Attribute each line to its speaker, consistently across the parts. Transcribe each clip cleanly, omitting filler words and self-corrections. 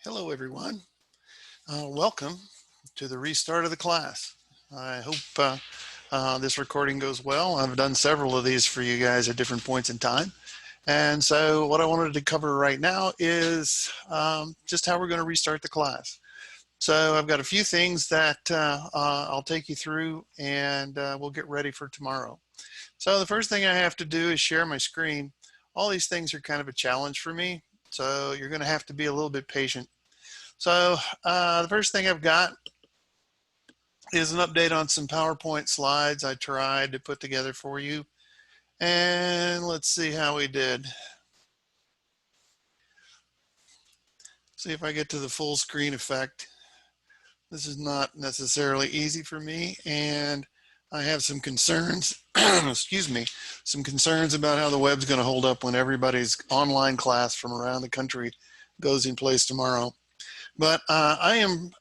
Speaker 1: Hello, everyone. Welcome to the restart of the class. I hope this recording goes well. I've done several of these for you guys at different points in time. And so what I wanted to cover right now is just how we're going to restart the class. So I've got a few things that I'll take you through and we'll get ready for tomorrow. So the first thing I have to do is share my screen. All these things are kind of a challenge for me. So you're going to have to be a little bit patient. So the first thing I've got is an update on some PowerPoint slides I tried to put together for you. And let's see how we did. See if I get to the full screen effect. This is not necessarily easy for me, and I have some concerns, excuse me, some concerns about how the web's going to hold up when everybody's online class from around the country goes in place tomorrow. But I am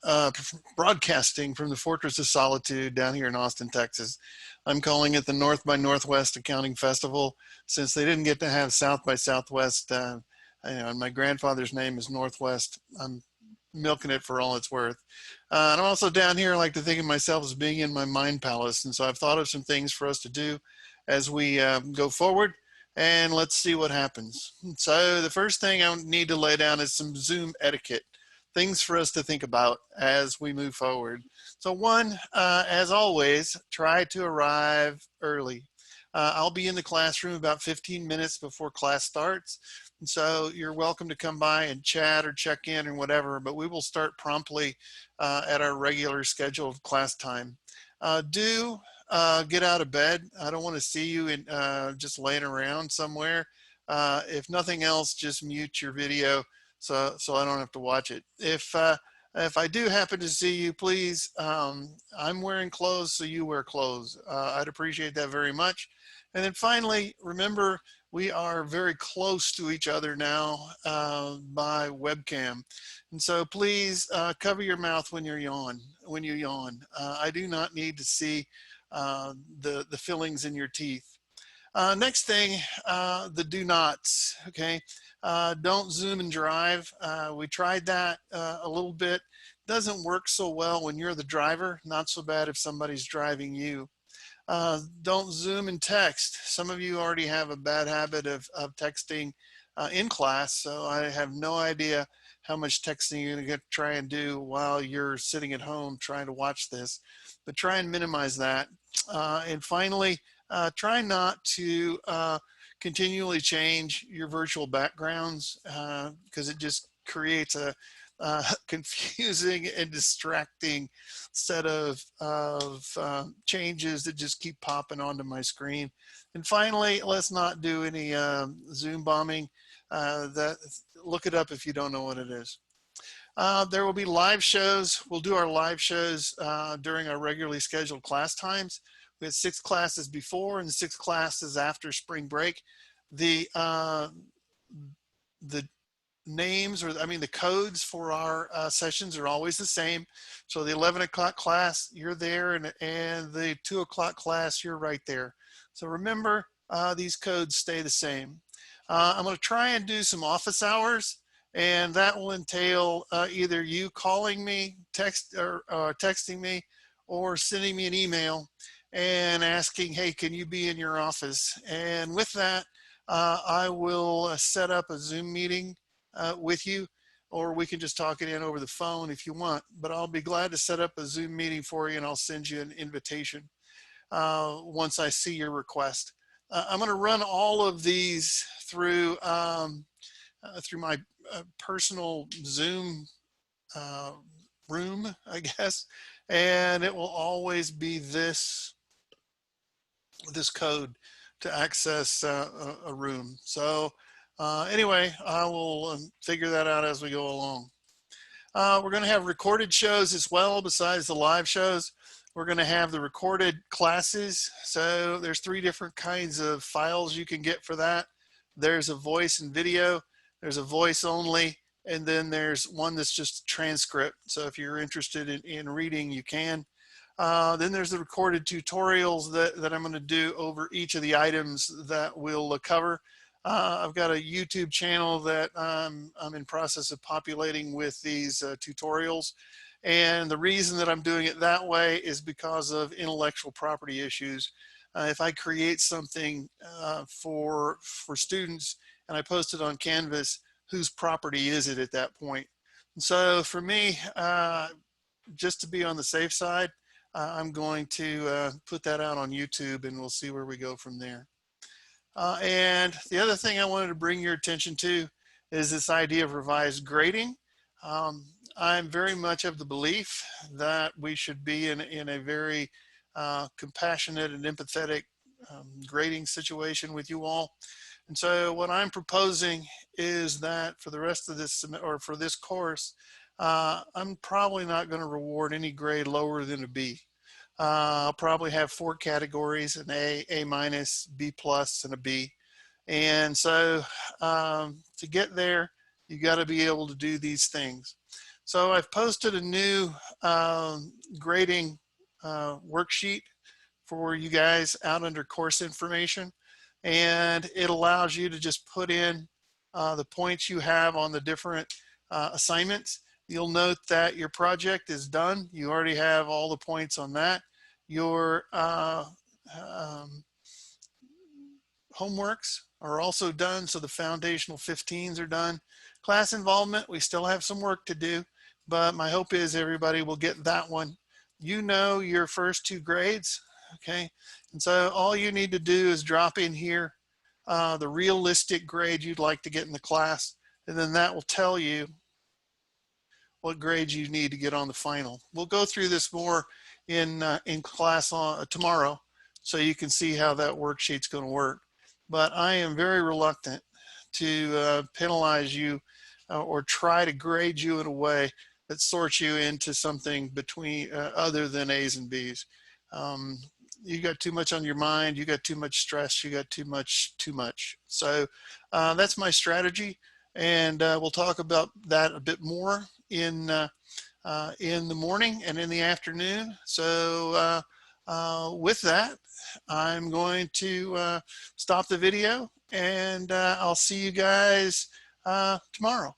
Speaker 1: broadcasting from the Fortress of Solitude down here in Austin, Texas. I'm calling it the North by Northwest Accounting Festival, since they didn't get to have South by Southwest. And my grandfather's name is Northwest. I'm milking it for all it's worth. And I'm also down here, I like to think of myself as being in my mind palace. And so I've thought of some things for us to do as we go forward. And let's see what happens. So the first thing I need to lay down is some Zoom etiquette. Things for us to think about as we move forward. So one, as always, try to arrive early. I'll be in the classroom about 15 minutes before class starts. And so you're welcome to come by and chat or check in or whatever, but we will start promptly at our regular scheduled class time. Do get out of bed. I don't want to see you in, just laying around somewhere. If nothing else, just mute your video so I don't have to watch it. If I do happen to see you, please, I'm wearing clothes, so you wear clothes. I'd appreciate that very much. And then finally, remember, we are very close to each other now by webcam. And so please cover your mouth when you yawn. I do not need to see the fillings in your teeth. Next thing, the do nots, okay? Don't Zoom and drive. We tried that a little bit. Doesn't work so well when you're the driver, not so bad if somebody's driving you. Don't Zoom and text. Some of you already have a bad habit of texting in class, so I have no idea how much texting you're going to try and do while you're sitting at home trying to watch this, but try and minimize that. And finally, try not to continually change your virtual backgrounds because it just creates a confusing and distracting set of changes that just keep popping onto my screen. And finally, let's not do any Zoom bombing. Look it up if you don't know what it is. There will be live shows. We'll do our live shows during our regularly scheduled class times. We had 6 classes before and 6 classes after spring break. The names, or I mean the codes for our sessions are always the same. So the 11 o'clock class, you're there, and the 2 o'clock class, you're right there. So remember, these codes stay the same. I'm going to try and do some office hours, and that will entail either you calling me, texting me, or sending me an email and asking, hey, can you be in your office? And with that, I will set up a Zoom meeting with you, or we can just talk it in over the phone if you want, but I'll be glad to set up a Zoom meeting for you, and I'll send you an invitation once I see your request. I'm going to run all of these through my personal Zoom room, I guess, and it will always be this code to access a room. So anyway, I will figure that out as we go along. We're going to have recorded shows as well besides the live shows. We're going to have the recorded classes. So there's 3 different kinds of files you can get for that. There's a voice and video, there's a voice only, and then there's one that's just a transcript. So if you're interested in reading, you can. Then there's the recorded tutorials that I'm going to do over each of the items that we'll cover. I've got a YouTube channel that I'm in process of populating with these tutorials. And the reason that I'm doing it that way is because of intellectual property issues. If I create something for students and I post it on Canvas, whose property is it at that point? And so for me, just to be on the safe side, I'm going to put that out on YouTube, and we'll see where we go from there. And the other thing I wanted to bring your attention to is this idea of revised grading. I'm very much of the belief that we should be in a very compassionate and empathetic grading situation with you all. And so what I'm proposing is that for the rest of this, or for this course, I'm probably not going to reward any grade lower than a B. I'll probably have 4 categories: an A, A minus, B plus, and a B. And so to get there, you got to be able to do these things. So I've posted a new grading worksheet for you guys out under course information. And it allows you to just put in the points you have on the different assignments. You'll note that your project is done. You already have all the points on that. Your homeworks are also done, so the foundational 15s are done. Class involvement, we still have some work to do, but my hope is everybody will get that one. You know your first 2 grades, okay? And so all you need to do is drop in here the realistic grade you'd like to get in the class, and then that will tell you what grades you need to get on the final. We'll go through this more in class on tomorrow, so you can see how that worksheet's going to work. But I am very reluctant to penalize you or try to grade you in a way that sorts you into something between other than A's and B's. You got too much on your mind, you got too much stress, you got too much. So that's my strategy, and we'll talk about that a bit more in the morning and in the afternoon. So with that, I'm going to stop the video, and I'll see you guys tomorrow.